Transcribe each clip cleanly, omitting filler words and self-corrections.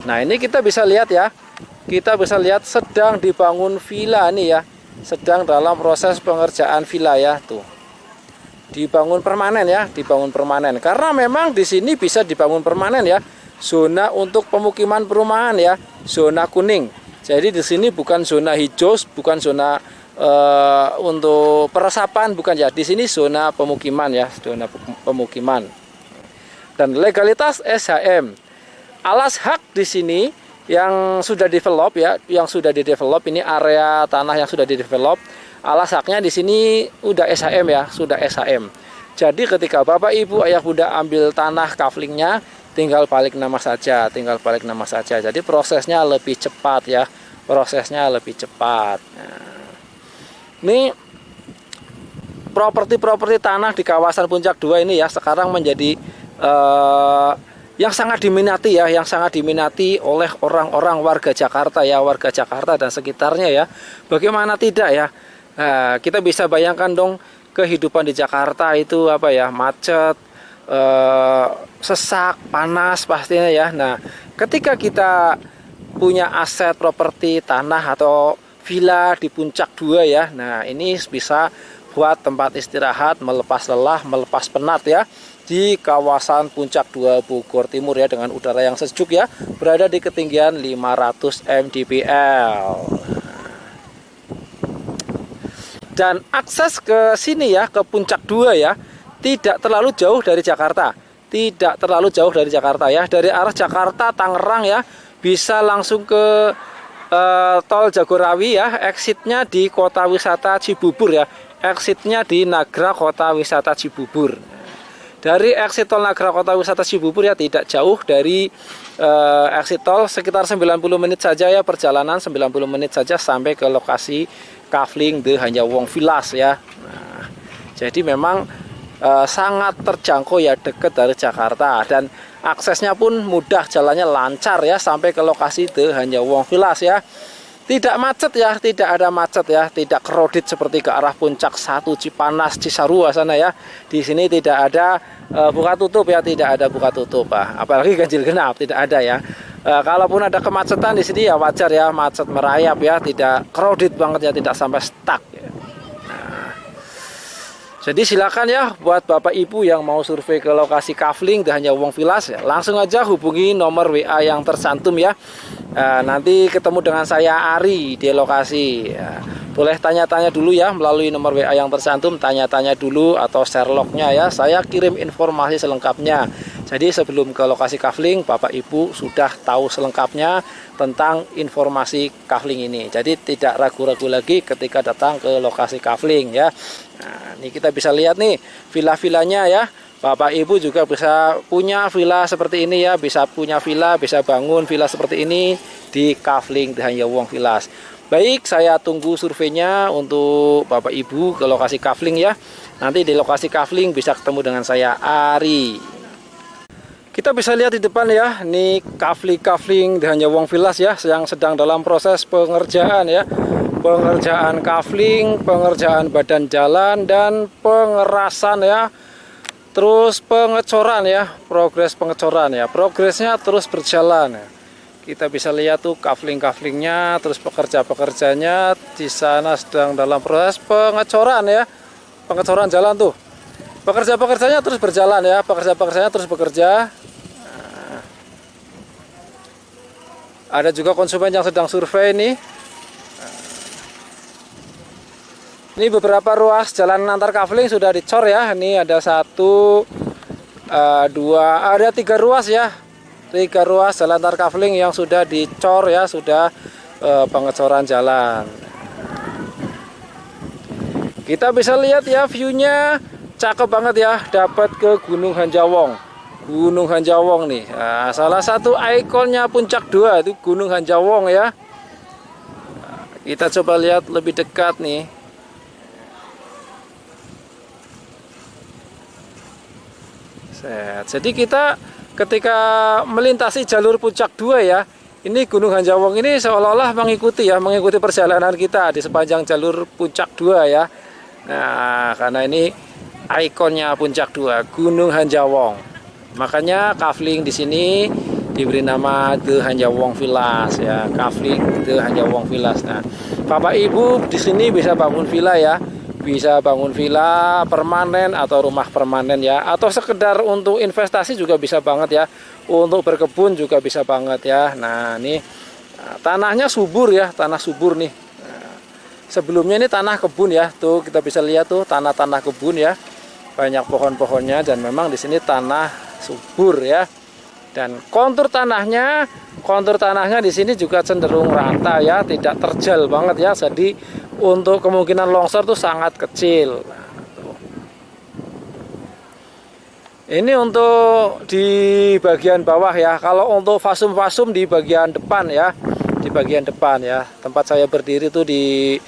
Nah, ini kita bisa lihat ya. Kita bisa lihat sedang dibangun villa nih ya. Sedang dalam proses pengerjaan villa ya, tuh. Dibangun permanen ya, dibangun permanen. Karena memang di sini bisa dibangun permanen ya. Zona untuk pemukiman perumahan ya, zona kuning. Jadi di sini bukan zona hijau, bukan zona untuk peresapan, bukan ya. Di sini zona pemukiman ya, zona pemukiman. Dan legalitas SHM. Alas hak di sini yang sudah develop ya, yang sudah didevelop, ini area tanah yang sudah didevelop. Alas haknya di sini udah SHM ya, sudah SHM. Jadi ketika Bapak Ibu Ayah Bunda ambil tanah kaflingnya, tinggal balik nama saja, tinggal balik nama saja. Jadi prosesnya lebih cepat ya, prosesnya lebih cepat. Nah, ini properti-properti tanah di kawasan Puncak 2 ini ya sekarang menjadi yang sangat diminati ya, yang sangat diminati oleh orang-orang warga Jakarta ya, warga Jakarta dan sekitarnya ya. Bagaimana tidak ya? Nah, kita bisa bayangkan dong kehidupan di Jakarta itu apa ya, macet, sesak, panas pastinya ya. Nah, ketika kita punya aset properti tanah atau villa di Puncak 2 ya, nah ini bisa buat tempat istirahat, melepas lelah, melepas penat ya, di kawasan Puncak 2 Bogor Timur ya, dengan udara yang sejuk ya, berada di ketinggian 500 mdpl. Dan akses ke sini ya, ke Puncak 2 ya, tidak terlalu jauh dari Jakarta. Tidak terlalu jauh dari Jakarta ya. Dari arah Jakarta Tangerang ya, bisa langsung ke tol Jagorawi ya, exitnya di Kota Wisata Cibubur ya. Exitnya di Nagra Kota Wisata Cibubur. Dari exit tol Nagra Kota Wisata Cibubur ya, tidak jauh dari exit tol, sekitar 90 menit saja ya perjalanan, 90 menit saja sampai ke lokasi kafling The Hanyawong Villas ya. Nah, jadi memang sangat terjangkau ya, dekat dari Jakarta, dan aksesnya pun mudah, jalannya lancar ya sampai ke lokasi The Hanyawong Villas ya. Tidak macet ya, tidak ada macet ya, tidak crowded seperti ke arah Puncak 1 Cipanas, Cisarua sana ya. Di sini tidak ada buka tutup ya, tidak ada buka tutup. Apalagi ganjil genap tidak ada ya. Kalaupun ada kemacetan di sini ya wajar ya, macet merayap ya, tidak crowded banget ya, tidak sampai stuck ya. Nah, jadi silakan ya buat Bapak Ibu yang mau survei ke lokasi kafling The Hanyawong Villas ya, langsung aja hubungi nomor WA yang tercantum ya. Nanti ketemu dengan saya Ari di lokasi ya. Boleh tanya-tanya dulu ya melalui nomor WA yang tercantum, tanya-tanya dulu atau share lognya ya, saya kirim informasi selengkapnya. Jadi sebelum ke lokasi kafling, Bapak Ibu sudah tahu selengkapnya tentang informasi kafling ini. Jadi tidak ragu-ragu lagi ketika datang ke lokasi kafling ya. Nah, ini kita bisa lihat nih villa-villanya ya. Bapak Ibu juga bisa punya villa seperti ini ya, bisa punya villa, bisa bangun villa seperti ini di kafling The Hanyawong Villas. Baik, saya tunggu surveinya untuk Bapak Ibu ke lokasi kafling ya. Nanti di lokasi kafling bisa ketemu dengan saya Ari. Kita bisa lihat di depan ya, ini kafling The Hanyawong Villas ya, yang sedang dalam proses pengerjaan ya. Pengerjaan kafling, pengerjaan badan jalan, dan pengerasan ya. Terus pengecoran ya, progres pengecoran ya, progresnya terus berjalan ya. Kita bisa lihat tuh kafling-kaflingnya, terus pekerja-pekerjanya di sana sedang dalam proses pengecoran ya, pengecoran jalan tuh. Pekerja-pekerjanya terus berjalan ya, pekerja-pekerjanya terus bekerja. Nah, ada juga konsumen yang sedang survei nih. Ini beberapa ruas jalan antar kafling sudah dicor ya. Ini ada 1, 2, ada 3 ruas ya. 3 ruas jalan antar kafling yang sudah dicor ya, sudah pengecoran jalan. Kita bisa lihat ya view-nya cakep banget ya, dapat ke Gunung Hanjawong. Gunung Hanjawong nih. Nah, salah satu ikonnya Puncak 2 itu Gunung Hanjawong ya. Nah, kita coba lihat lebih dekat nih. Jadi kita ketika melintasi jalur Puncak 2 ya, ini Gunung Hanjawong ini seolah-olah mengikuti perjalanan kita di sepanjang jalur Puncak 2 ya. Nah, karena ini ikonnya Puncak 2, Gunung Hanjawong. Makanya kafling di sini diberi nama The Hanjawong Villas ya, kafling The Hanjawong Villas. Nah, Bapak Ibu di sini bisa bangun villa ya, bisa bangun villa permanen atau rumah permanen ya, atau sekedar untuk investasi juga bisa banget ya, untuk berkebun juga bisa banget ya. Nah, ini tanahnya subur ya, tanah subur nih. Nah, sebelumnya ini tanah kebun ya, tuh kita bisa lihat tuh tanah-tanah kebun ya, banyak pohon-pohonnya, dan memang di sini tanah subur ya. Dan kontur tanahnya di sini juga cenderung rata ya, tidak terjal banget ya. Jadi untuk kemungkinan longsor tuh sangat kecil. Nah, tuh. Ini untuk di bagian bawah ya. Kalau untuk fasum-fasum di bagian depan ya, di bagian depan ya. Tempat saya berdiri tuh di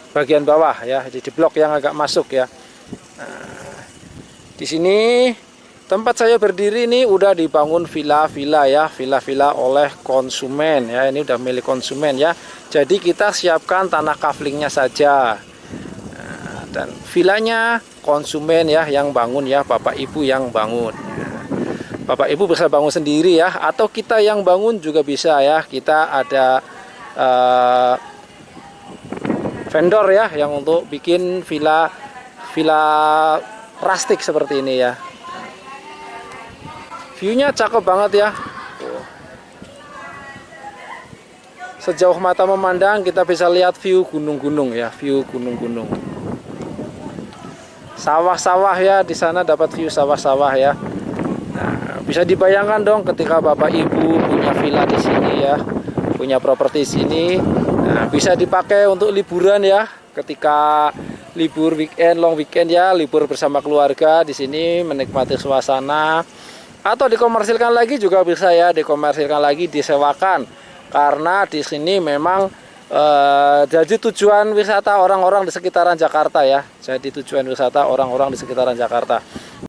bagian bawah ya, di blok yang agak masuk ya. Nah, di sini tempat saya berdiri ini udah dibangun villa-villa ya, villa-villa oleh konsumen ya, ini udah milik konsumen ya. Jadi kita siapkan tanah kaflingnya saja. Nah, dan villanya konsumen ya yang bangun ya, Bapak Ibu yang bangun. Bapak Ibu bisa bangun sendiri ya, atau kita yang bangun juga bisa ya. Kita ada vendor ya yang untuk bikin villa rustic seperti ini ya. View-nya cakep banget ya. Sejauh mata memandang kita bisa lihat view gunung-gunung ya, view gunung-gunung. Sawah-sawah ya, di sana dapat view sawah-sawah ya. Nah, bisa dibayangkan dong ketika Bapak Ibu punya villa di sini ya, punya properti sini. Nah, bisa dipakai untuk liburan ya, ketika libur weekend, long weekend ya, libur bersama keluarga di sini menikmati suasana. Atau dikomersilkan lagi juga bisa ya, dikomersilkan lagi, disewakan, karena di sini memang jadi tujuan wisata orang-orang di sekitaran Jakarta ya, jadi tujuan wisata orang-orang di sekitaran Jakarta.